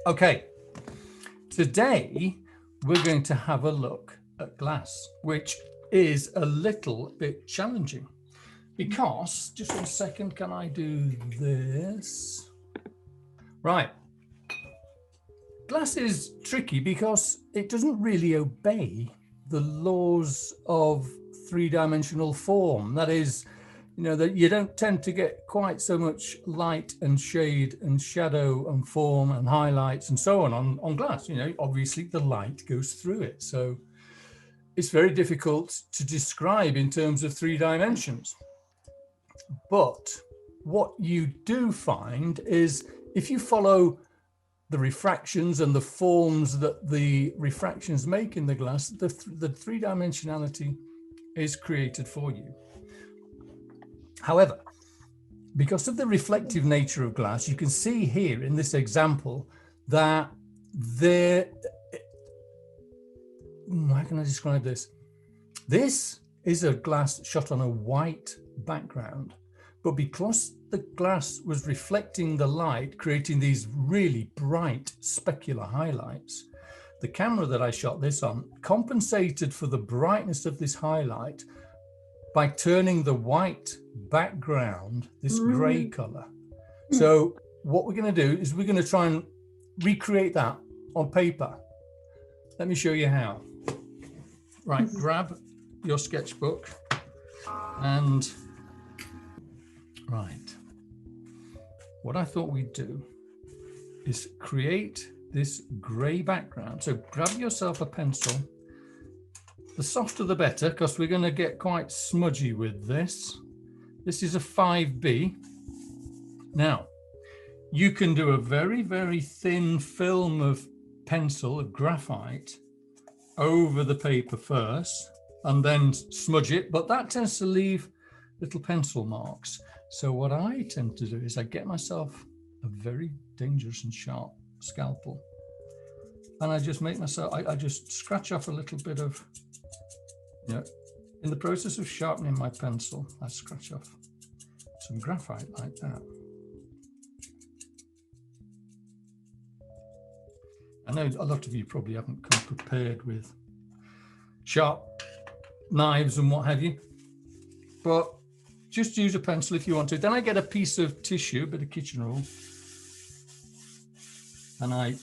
Okay, today we're going to have a look at glass, which is a little bit challenging because, just 1 second, can I do this? Right. Glass is tricky because it doesn't really obey the laws of three-dimensional form. That is, that you don't tend to get quite so much light and shade and shadow and form and highlights and so on glass. Obviously the light goes through it. So it's very difficult to describe in terms of 3 dimensions. But what you do find is if you follow the refractions and the forms that the refractions make in the glass, the 3-dimensionality is created for you. However, because of the reflective nature of glass, you can see here in this example that how can I describe this? This is a glass shot on a white background, but because the glass was reflecting the light, creating these really bright specular highlights, the camera that I shot this on compensated for the brightness of this highlight by turning the white background this gray color. So what we're going to do is we're going to try and recreate that on paper. Let me show you how. Right, grab your sketchbook and right. What I thought we'd do is create this gray background. So grab yourself a pencil. The softer the better, because we're going to get quite smudgy with this. This is a 5B. Now, you can do a very, very thin film of pencil, of graphite, over the paper first, and then smudge it, but that tends to leave little pencil marks. So what I tend to do is I get myself a very dangerous and sharp scalpel, and I just make myself, I just scratch off a little bit of, in the process of sharpening my pencil, I scratch off some graphite like that. I know a lot of you probably haven't come prepared with sharp knives and what have you, but just use a pencil if you want to. Then I get a piece of tissue, a bit of kitchen roll, and I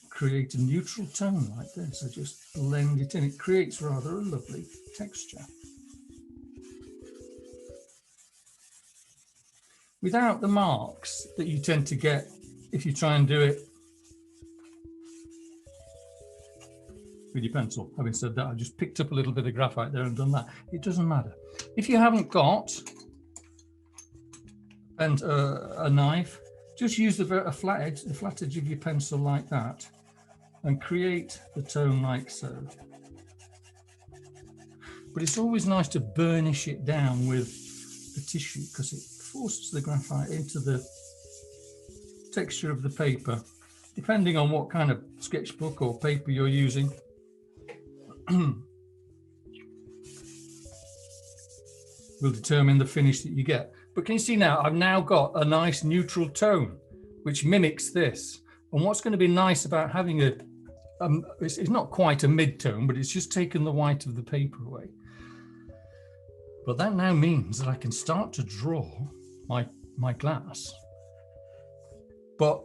create a neutral tone like this. I just blend it in. It creates rather a lovely texture. Without the marks that you tend to get if you try and do it with your pencil. Having said that, I just picked up a little bit of graphite there and done that. It doesn't matter. If you haven't got a knife, just use a flat edge of your pencil like that and create the tone like so. But it's always nice to burnish it down with the tissue because it forces the graphite into the texture of the paper, depending on what kind of sketchbook or paper you're using. Will determine the finish that you get. But can you see now, I've now got a nice neutral tone, which mimics this. And what's going to be nice about having it's not quite a mid-tone, but it's just taken the white of the paper away. But that now means that I can start to draw my glass. But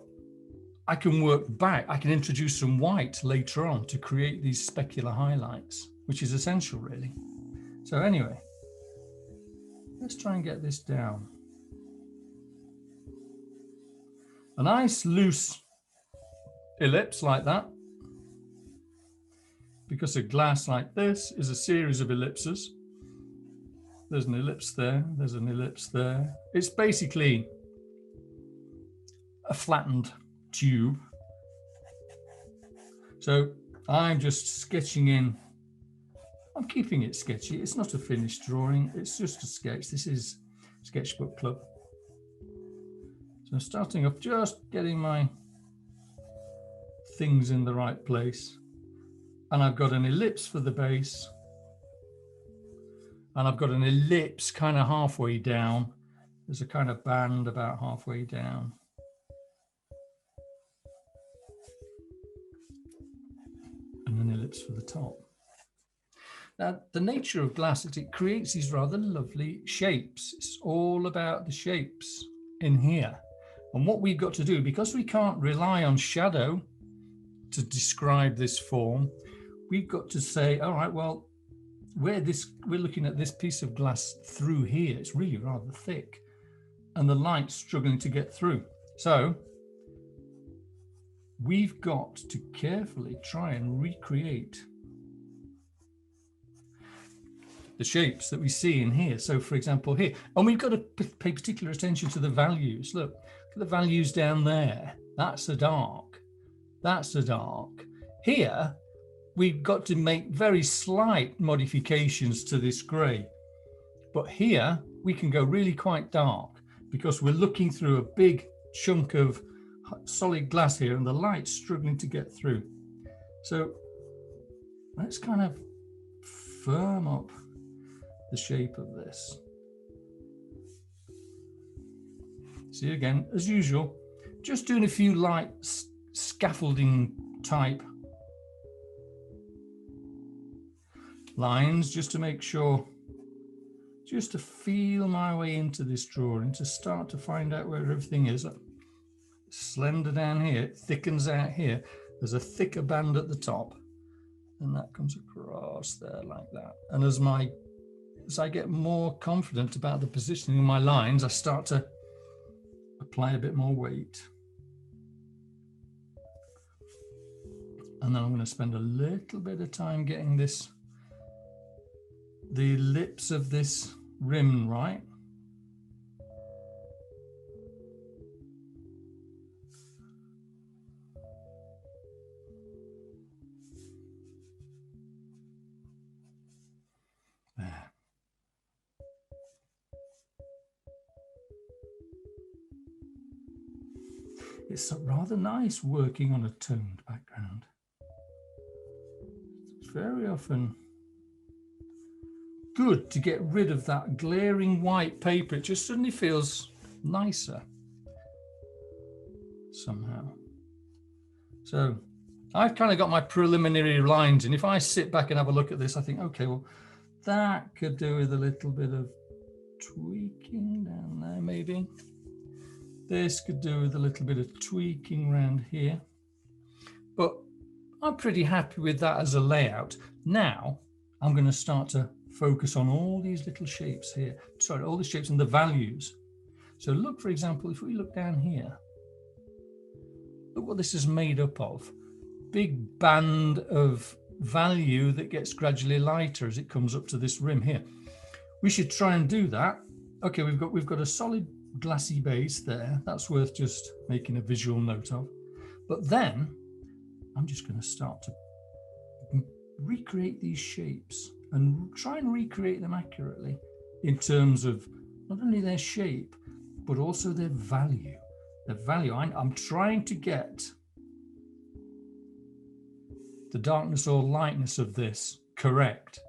I can work back, I can introduce some white later on to create these specular highlights, which is essential really. So anyway, let's try and get this down. A nice loose ellipse like that, because a glass like this is a series of ellipses. There's an ellipse there, there's an ellipse there. It's basically a flattened tube. So I'm just sketching in. I'm keeping it sketchy. It's not a finished drawing. It's just a sketch. This is Sketchbook Club. So I'm starting off just getting my things in the right place. And I've got an ellipse for the base. And I've got an ellipse kind of halfway down. There's a kind of band about halfway down. lips for the top. Now, the nature of glass is it creates these rather lovely shapes. It's all about the shapes in here. And what we've got to do, because we can't rely on shadow to describe this form, we've got to say, all right, well, we're looking at this piece of glass through here. It's really rather thick, and the light's struggling to get through. So we've got to carefully try and recreate the shapes that we see in here. So for example, here, and we've got to pay particular attention to the values. Look at the values down there. That's a dark. That's a dark. Here, we've got to make very slight modifications to this gray. But here, we can go really quite dark because we're looking through a big chunk of solid glass here and the light's struggling to get through. So let's kind of firm up the shape of this. See, again, as usual, just doing a few light scaffolding type lines just to make sure, just to feel my way into this drawing, to start to find out where everything is. Slender down here, it thickens out here. There's a thicker band at the top, and that comes across there like that. And as I get more confident about the positioning of my lines, I start to apply a bit more weight. And then I'm going to spend a little bit of time getting the lips of this rim right. There. It's rather nice working on a toned background. It's very often good to get rid of that glaring white paper. It just suddenly feels nicer somehow. So I've kind of got my preliminary lines, and if I sit back and have a look at this, I think, okay, well, that could do with a little bit of tweaking down there, maybe. This could do with a little bit of tweaking around here. But I'm pretty happy with that as a layout. Now, I'm going to start to focus on all these little shapes here. Sorry, all the shapes and the values. So look, for example, if we look down here, look what this is made up of. Big band of value that gets gradually lighter as it comes up to this rim here. We should try and do that. Okay, we've got a solid glassy base there. That's worth just making a visual note of. But then I'm just going to start to recreate these shapes and try and recreate them accurately in terms of not only their shape, but also their value. Their value. I'm trying to get the darkness or lightness of this correct.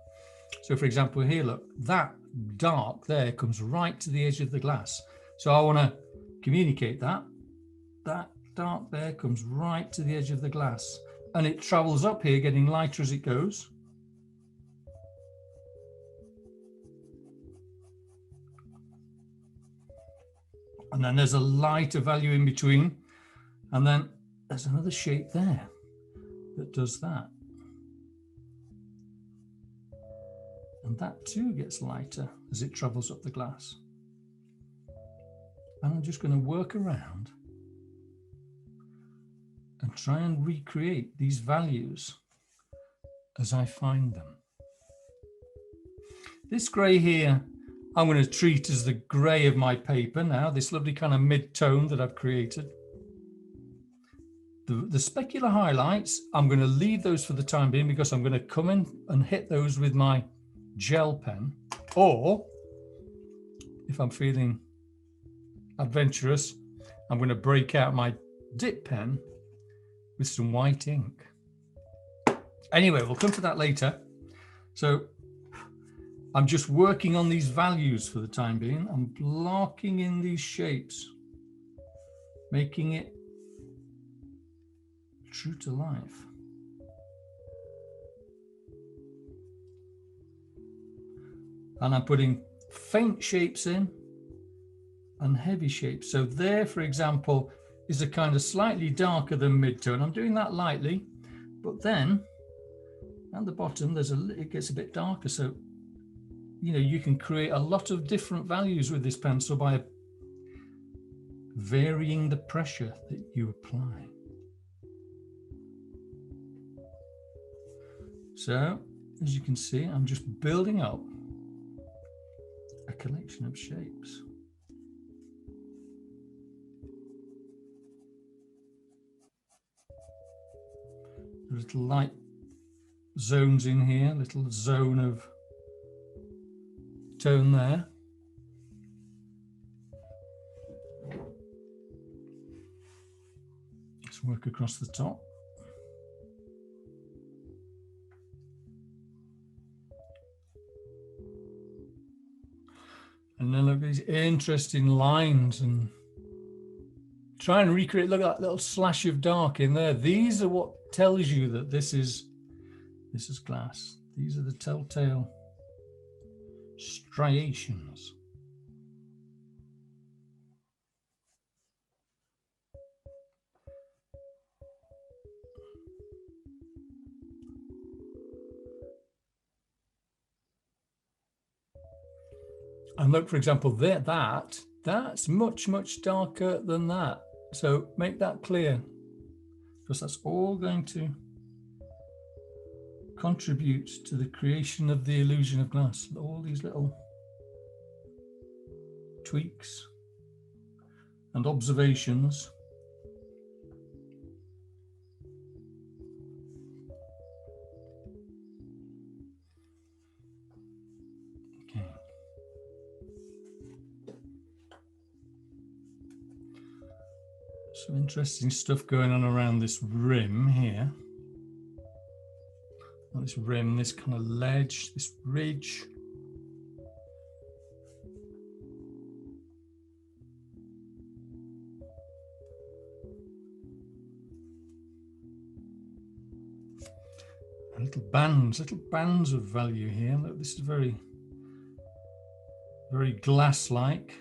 So for example, here, look, that dark there comes right to the edge of the glass. So I want to communicate that dark there comes right to the edge of the glass, and it travels up here, getting lighter as it goes. And then there's a lighter value in between. And then there's another shape there that does that. And that too gets lighter as it travels up the glass. And I'm just going to work around and try and recreate these values as I find them. This grey here, I'm going to treat as the grey of my paper now, this lovely kind of mid-tone that I've created. The specular highlights, I'm going to leave those for the time being because I'm going to come in and hit those with my gel pen. Or, if I'm feeling adventurous, I'm going to break out my dip pen with some white ink. Anyway, we'll come to that later. So I'm just working on these values for the time being. I'm blocking in these shapes, making it true to life. And I'm putting faint shapes in and heavy shapes. So there, for example, is a kind of slightly darker than mid-tone. I'm doing that lightly, but then at the bottom, it gets a bit darker. So, you know, you can create a lot of different values with this pencil by varying the pressure that you apply. So, as you can see, I'm just building up a collection of shapes. Little light zones in here, little zone of tone there. Let's work across the top. And then look at these interesting lines and try and recreate, look at that little slash of dark in there. These are what tells you that this is glass. These are the telltale striations. And look, for example, there, that's much, much darker than that. So make that clear, because that's all going to contribute to the creation of the illusion of glass. All these little tweaks and observations. Okay. Some interesting stuff going on around this rim here. Well, this rim, this kind of ledge, this ridge. And little bands of value here. Look, this is very, very glass-like.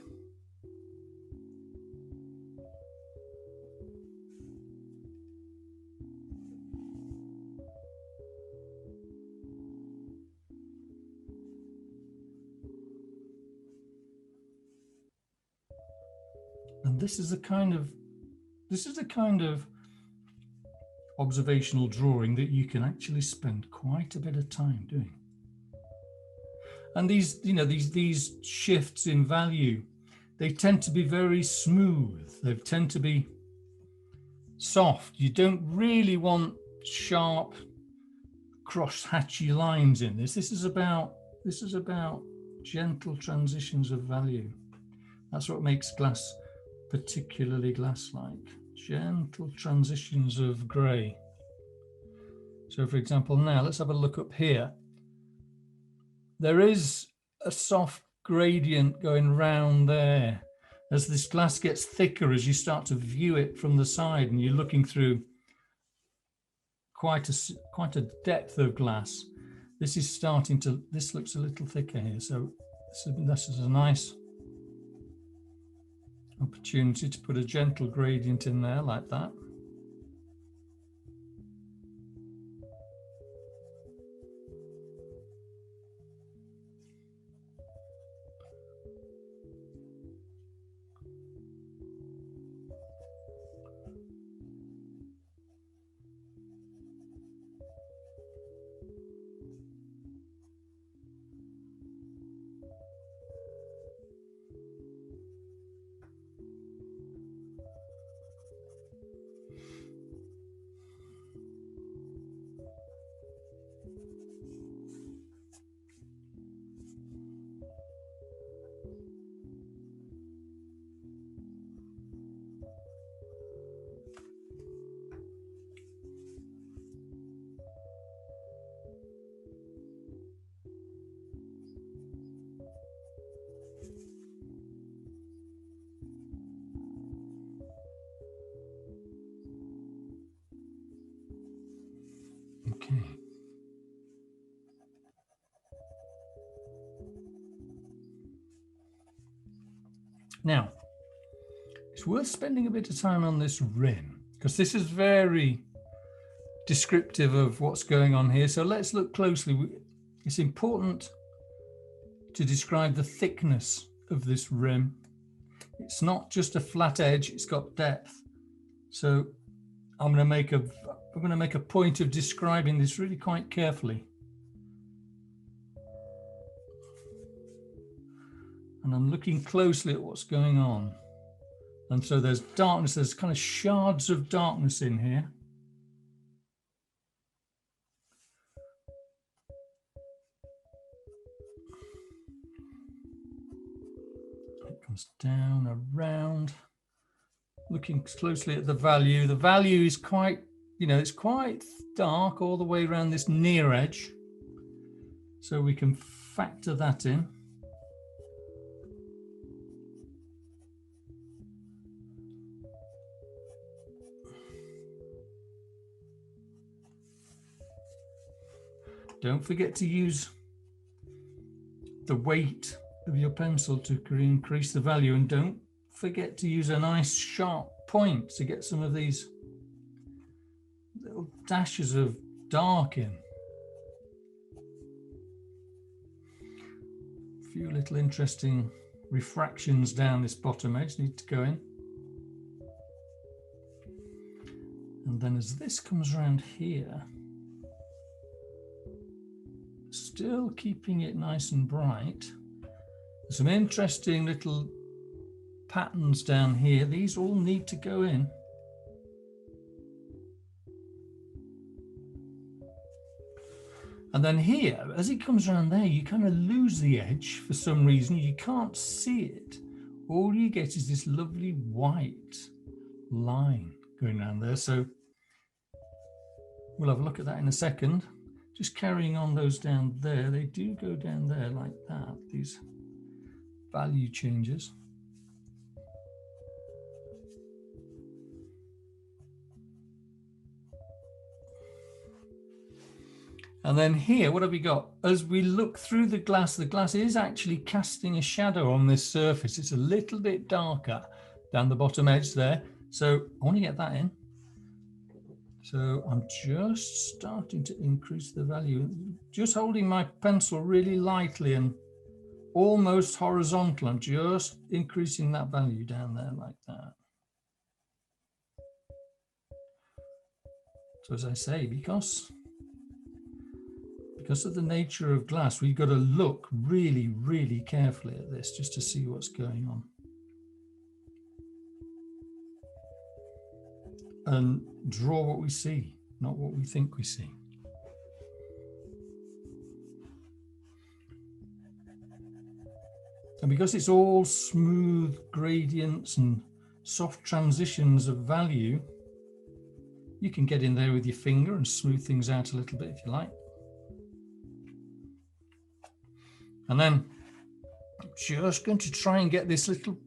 And this is the kind of observational drawing that you can actually spend quite a bit of time doing. And these, you know, these shifts in value, they tend to be very smooth. They tend to be soft. You don't really want sharp cross-hatchy lines in this. This is about gentle transitions of value. That's what makes glass particularly glass-like. Gentle transitions of grey. So for example, now let's have a look up here. There is a soft gradient going round there. As this glass gets thicker, as you start to view it from the side and you're looking through quite a depth of glass, this looks a little thicker here. So this is a nice opportunity to put a gentle gradient in there like that. Now, it's worth spending a bit of time on this rim because this is very descriptive of what's going on here. So let's look closely. It's important to describe the thickness of this rim. It's not just a flat edge, it's got depth. So I'm going to make a point of describing this really quite carefully. And I'm looking closely at what's going on. And so there's darkness, there's kind of shards of darkness in here. It comes down, around. Looking closely at the value. The value is quite, it's quite dark all the way around this near edge. So we can factor that in. Don't forget to use the weight of your pencil to increase the value, and don't forget to use a nice sharp point to get some of these little dashes of dark in. A few little interesting refractions down this bottom edge need to go in. And then as this comes around here, still keeping it nice and bright, there's some interesting little patterns down here. These all need to go in. And then here, as it comes around there, you kind of lose the edge for some reason. You can't see it. All you get is this lovely white line going around there. So we'll have a look at that in a second. Just carrying on those down there, they do go down there like that, these value changes. And then here, what have we got? As we look through the glass is actually casting a shadow on this surface. It's a little bit darker down the bottom edge there. So I want to get that in. So I'm just starting to increase the value, just holding my pencil really lightly and almost horizontal. I'm just increasing that value down there like that. So as I say, because of the nature of glass, we've got to look really, really carefully at this just to see what's going on. And draw what we see, not what we think we see. And because it's all smooth gradients and soft transitions of value, you can get in there with your finger and smooth things out a little bit if you like. And then I'm just going to try and get this little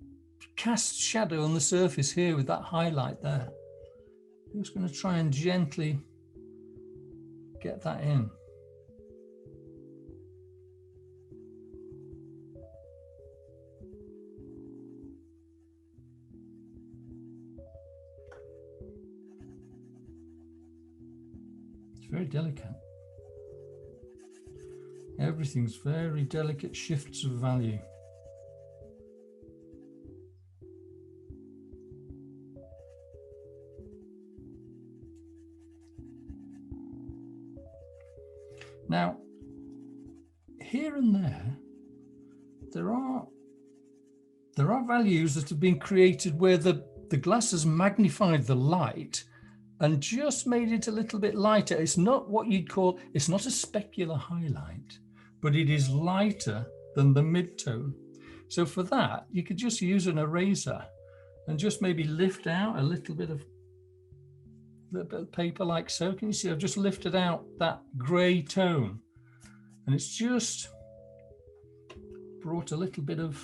cast shadow on the surface here with that highlight there. I'm just going to try and gently get that in. It's very delicate. Everything's very delicate shifts of value. Now, here and there are values that have been created where the glass has magnified the light and just made it a little bit lighter. It's not what you'd call, it's not a specular highlight, but it is lighter than the mid-tone. So for that, you could just use an eraser and just maybe lift out a little bit of paper like so. Can you see I've just lifted out that grey tone, and it's just brought a little bit of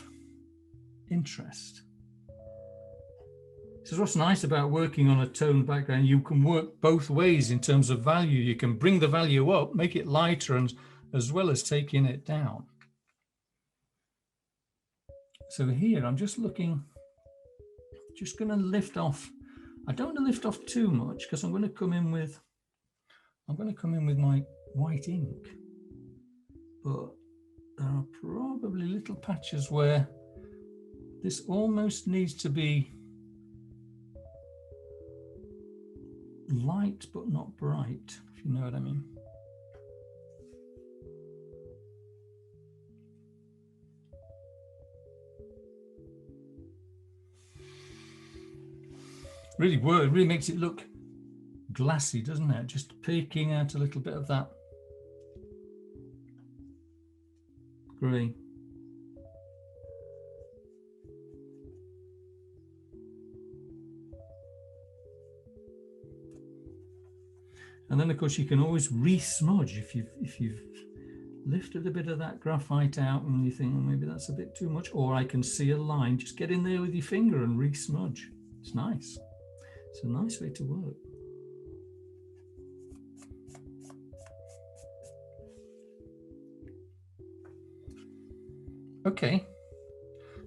interest. This is what's nice about working on a toned background. You can work both ways in terms of value. You can bring the value up, make it lighter, and as well as taking it down. So here I'm just looking, just going to lift off. I don't want to lift off too much because I'm going to come in with my white ink. But there are probably little patches where this almost needs to be light but not bright, if you know what I mean. Really really makes it look glassy, doesn't it? Just peeking out a little bit of that grey. And then of course you can always re-smudge if you've lifted a bit of that graphite out and you think, well, maybe that's a bit too much, or I can see a line, just get in there with your finger and re-smudge. It's nice. It's a nice way to work. Okay,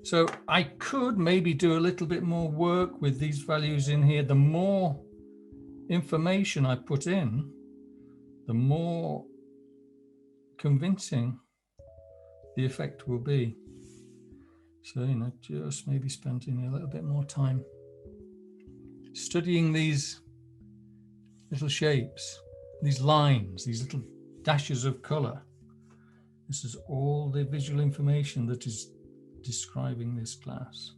so I could maybe do a little bit more work with these values in here. The more information I put in, the more convincing the effect will be. So, you know, just maybe spending a little bit more time studying these little shapes, these lines, these little dashes of color. This is all the visual information that is describing this glass.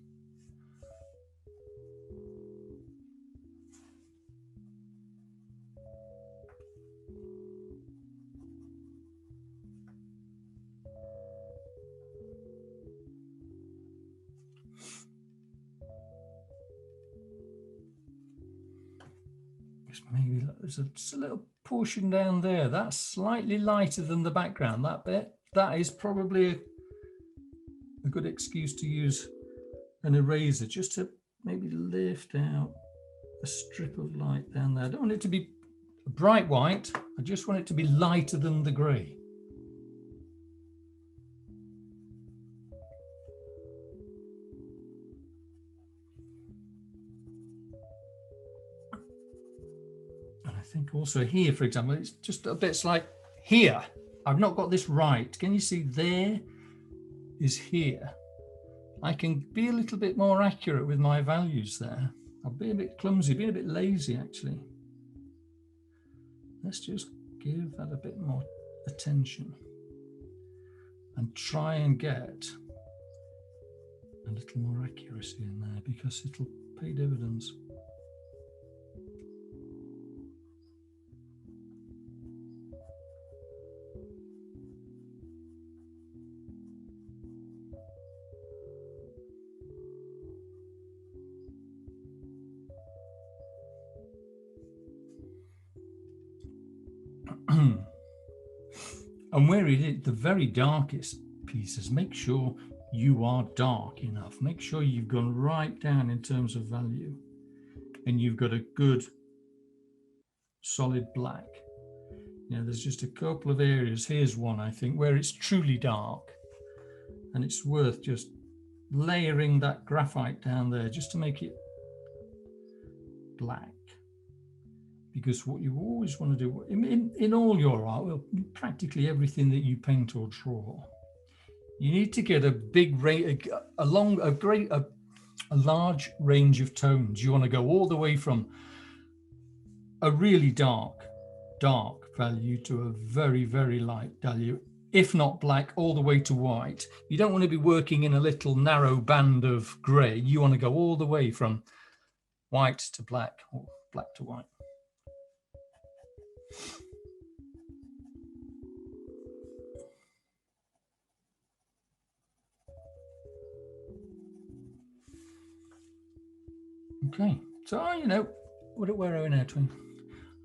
Maybe there's a little portion down there that's slightly lighter than the background. That bit, that is probably a good excuse to use an eraser just to maybe lift out a strip of light down there. I don't want it to be bright white. I just want it to be lighter than the grey. I think also here, for example, it's just a bit like here. I've not got this right. Can you see there is here? I can be a little bit more accurate with my values there. I'll be a bit clumsy, be a bit lazy actually. Let's just give that a bit more attention and try and get a little more accuracy in there because it'll pay dividends. And where it is the very darkest pieces, make sure you are dark enough. Make sure you've gone right down in terms of value and you've got a good solid black. You know, there's just a couple of areas. Here's one, I think, where it's truly dark and it's worth just layering that graphite down there just to make it black. Because what you always want to do in all your art, well, practically everything that you paint or draw, you need to get a big a large range of tones. You want to go all the way from a really dark value to a very, very light value, if not black, all the way to white. You don't want to be working in a little narrow band of gray. You want to go all the way from white to black or black to white. Okay, so you know, where are we now, Twin?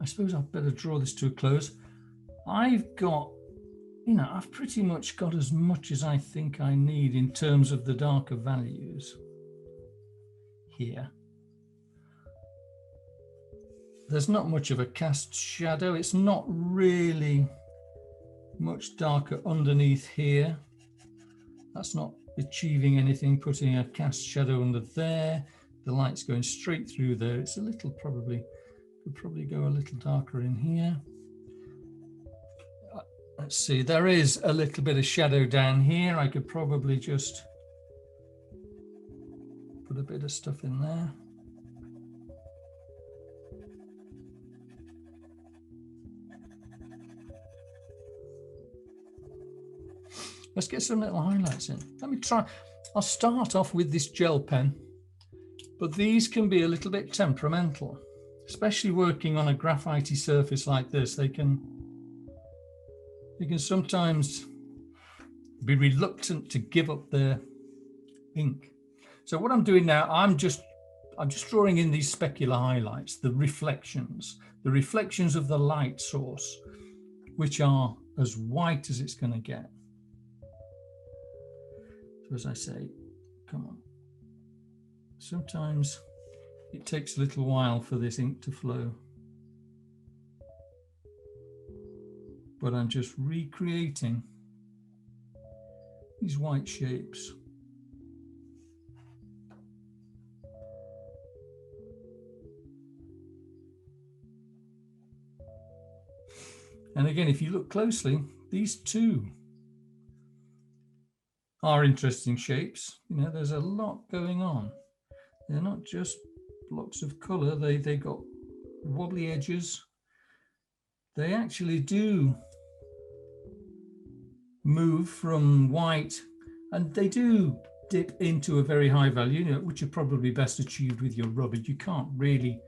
I suppose I'd better draw this to a close. I've got, you know, I've pretty much got as much as I think I need in terms of the darker values here. There's not much of a cast shadow. It's not really much darker underneath here. That's not achieving anything, putting a cast shadow under there. The light's going straight through there. It's a little could probably go a little darker in here. Let's see, there is a little bit of shadow down here. I could probably just put a bit of stuff in there. Let's get some little highlights in. Let me try. I'll start off with this gel pen, but these can be a little bit temperamental, especially working on a graphite-y surface like this. They can sometimes be reluctant to give up their ink. So what I'm doing now, I'm just drawing in these specular highlights, the reflections of the light source, which are as white as it's going to get. So as I say, come on. Sometimes it takes a little while for this ink to flow. But I'm just recreating these white shapes. And again, if you look closely, these two are interesting shapes. You know, there's a lot going on. They're not just blocks of color. They got wobbly edges. They actually do move from white, and they do dip into a very high value, you know, which are probably best achieved with your rubber. You can't really,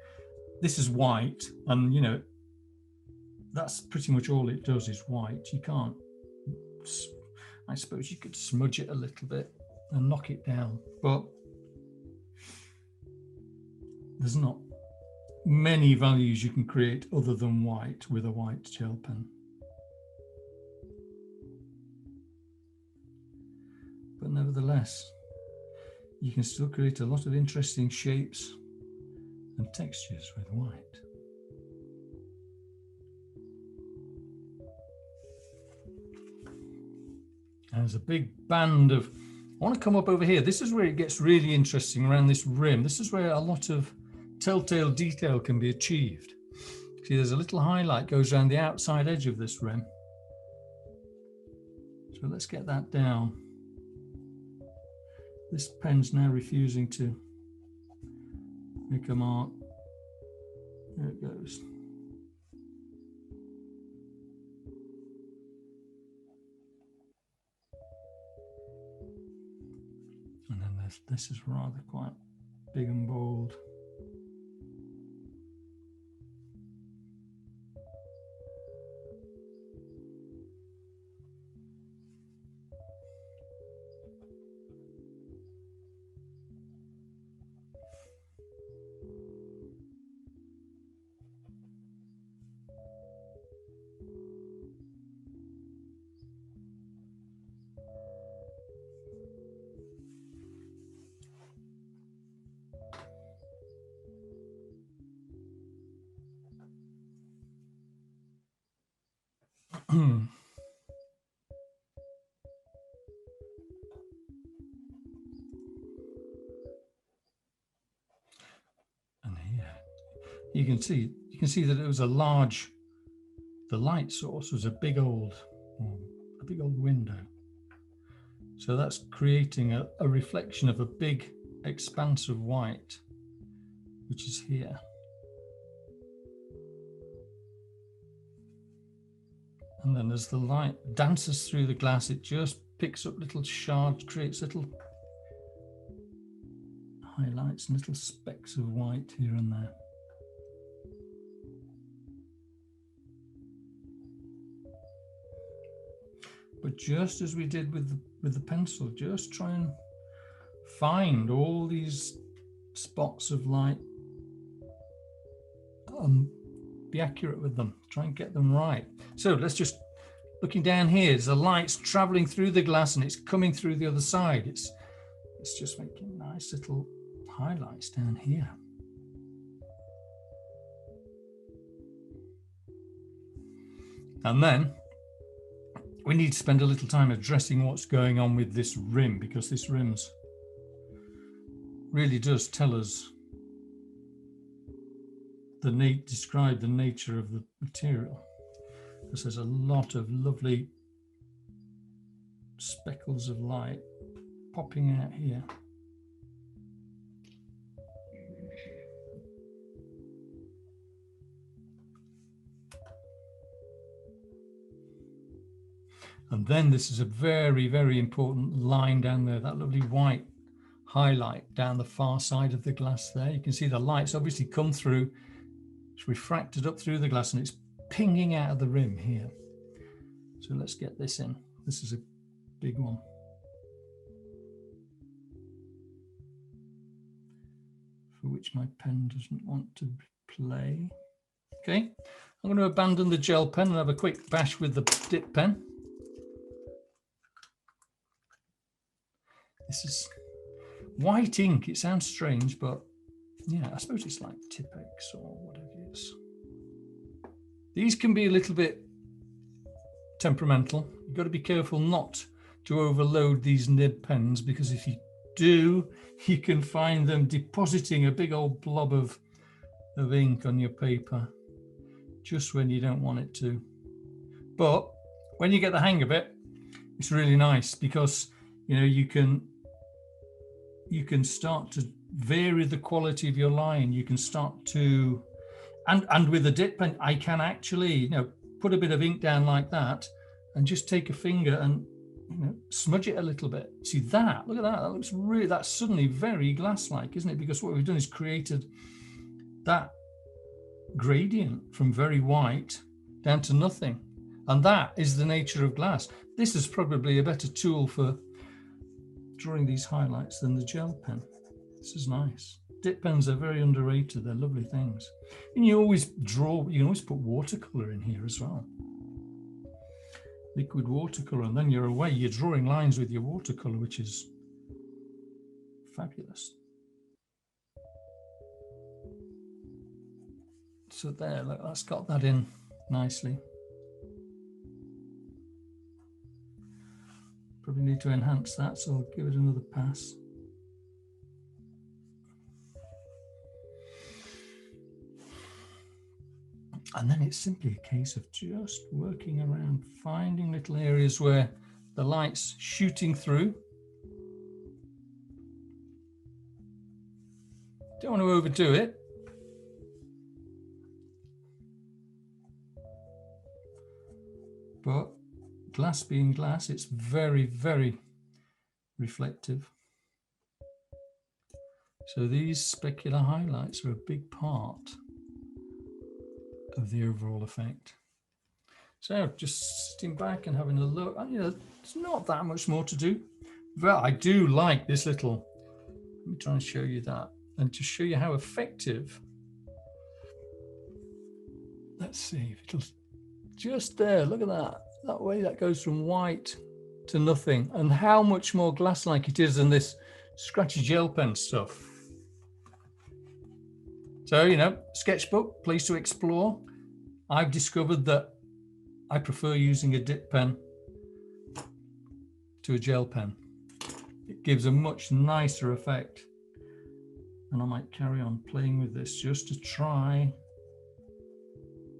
this is white, and you know, that's pretty much all it does is white. You can't, I suppose you could smudge it a little bit and knock it down, but there's not many values you can create other than white with a white gel pen. But nevertheless, you can still create a lot of interesting shapes and textures with white. And there's a big band of, I want to come up over here. This is where it gets really interesting around this rim. This is where a lot of telltale detail can be achieved. See, there's a little highlight goes around the outside edge of this rim. So let's get that down. This pen's now refusing to make a mark. There it goes. And then this is rather quite big and bold. And here you can see that it was a large, the light source was a big old window. So that's creating a reflection of a big expanse of white, which is here. And then as the light dances through the glass, it just picks up little shards, creates little highlights and little specks of white here and there. But just as we did with the pencil, just try and find all these spots of light. Be accurate with them, try and get them right. So let's just, looking down here, the light's traveling through the glass and it's coming through the other side. It's just making nice little highlights down here. And then we need to spend a little time addressing what's going on with this rim, because this rim's really does tell us describe the nature of the material, because there's a lot of lovely speckles of light popping out here. And then this is a very, very important line down there, that lovely white highlight down the far side of the glass there. You can see the light's obviously come through, it's refracted up through the glass and it's pinging out of the rim here. So let's get this in. This is a big one. For which my pen doesn't want to play. Okay, I'm going to abandon the gel pen and have a quick bash with the dip pen. This is white ink. It sounds strange, but yeah, I suppose it's like Tipex or whatever it is. These can be a little bit temperamental. You've got to be careful not to overload these nib pens, because if you do, you can find them depositing a big old blob of ink on your paper just when you don't want it to. But when you get the hang of it, it's really nice, because you know you can start to vary the quality of your line. You can start to, and with a dip pen, I can actually, put a bit of ink down like that and just take a finger and, smudge it a little bit. See that? Look at that. That looks really, that's suddenly very glass-like, isn't it? Because what we've done is created that gradient from very white down to nothing. And that is the nature of glass. This is probably a better tool for drawing these highlights than the gel pen. This is nice. Dip pens are very underrated. They're lovely things. And you always draw, you can always put watercolor in here as well. Liquid watercolor, and then you're away. You're drawing lines with your watercolor, which is fabulous. So there, look, that's got that in nicely. Probably need to enhance that, so I'll give it another pass. And then it's simply a case of just working around, finding little areas where the light's shooting through. Don't want to overdo it. But glass being glass, it's very, very reflective. So these specular highlights are a big part of the overall effect. So just sitting back and having a look, there's not that much more to do. But I do like this little, let me try and show you that, and to show you how effective. Let's see if it'll, just there, look at that. That way that goes from white to nothing, and how much more glass-like it is than this scratchy gel pen stuff. So, sketchbook, place to explore. I've discovered that I prefer using a dip pen to a gel pen. It gives a much nicer effect. And I might carry on playing with this just to try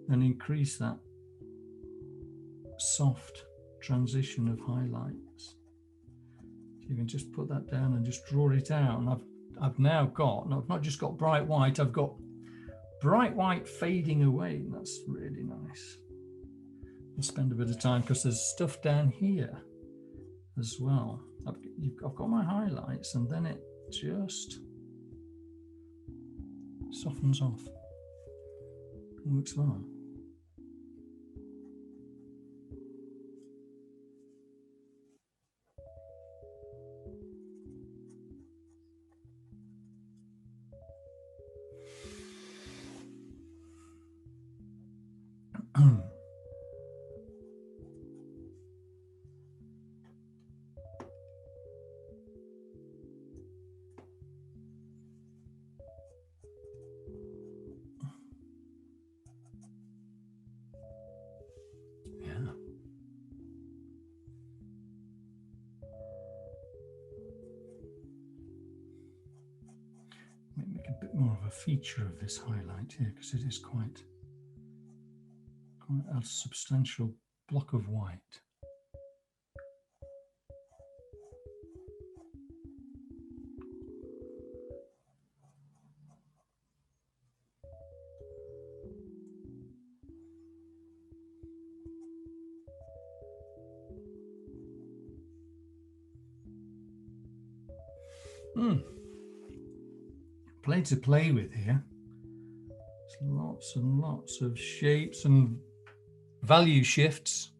and increase that soft transition of highlights. So you can just put that down and just draw it out. And I've now got, I've not just got bright white, I've got bright white fading away. And that's really nice. I'll spend a bit of time because there's stuff down here as well. I've got my highlights, and then it just softens off. It works well. Make a bit more of a feature of this highlight here, because it is quite a substantial block of white. Plenty to play with here. There's lots and lots of shapes and value shifts.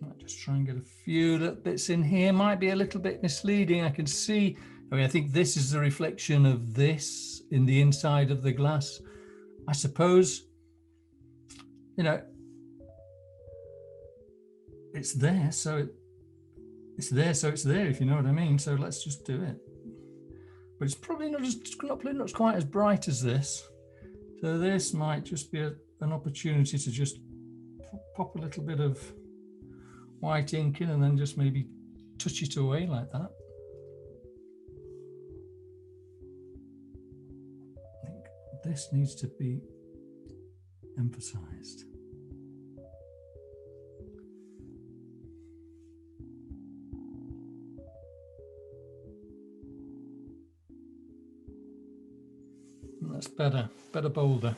Might just try and get a few little bits in here. Might be a little bit misleading. I can see, I think this is the reflection of this in the inside of the glass. I suppose, it's there, so it's there, if you know what I mean. So let's just do it. But it's probably not quite as bright as this. So this might just be an opportunity to just pop a little bit of white ink in and then just maybe touch it away like that. I think this needs to be emphasized. That's better bolder.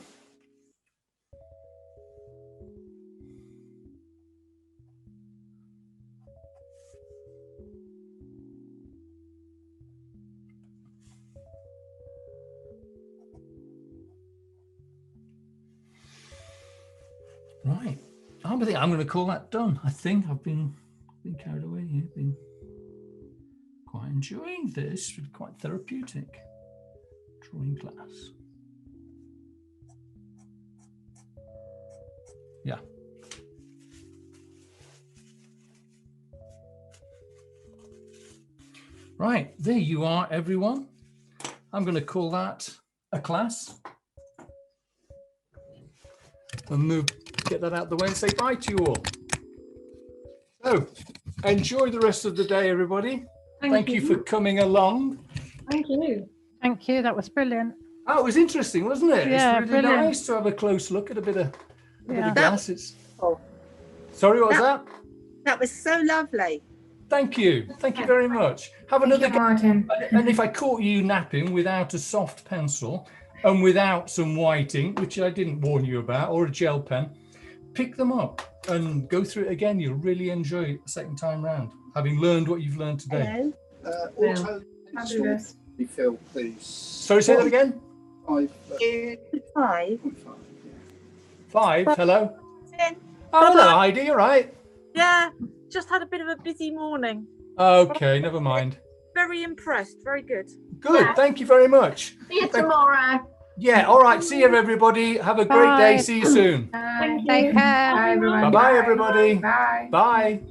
Right, I'm going to call that done. I think I've been carried away here. Been quite enjoying this. It's quite therapeutic. Drawing glass. Yeah. Right, there you are, everyone. I'm going to call that a class. And get that out of the way and say bye to you all. So, enjoy the rest of the day, everybody. Thank you for coming along. Thank you. Thank you. That was brilliant. Oh, it was interesting, wasn't it? Yeah, it's really brilliant. nice to have a close look at a bit of glass. Oh. Sorry, what was that? That was so lovely. Thank you. Thank you very much. Have another go. Martin. And if I caught you napping without a soft pencil and without some white ink, which I didn't warn you about, or a gel pen, pick them up and go through it again. You'll really enjoy it the second time round, having learned what you've learned today. Hello. Fabulous. Refill, please. Sorry, say that again? 5. 5. 5, hello? 10. Oh, hello, Heidi, you're right. Yeah, just had a bit of a busy morning. Okay, never mind. Very impressed. Very good. Good, Yeah. thank you very much. See you tomorrow. Yeah, all right, see you, everybody. Have a great day. Bye. See you soon. Thank you. Take care. Bye, everyone. Bye-bye, everybody. Bye. Bye.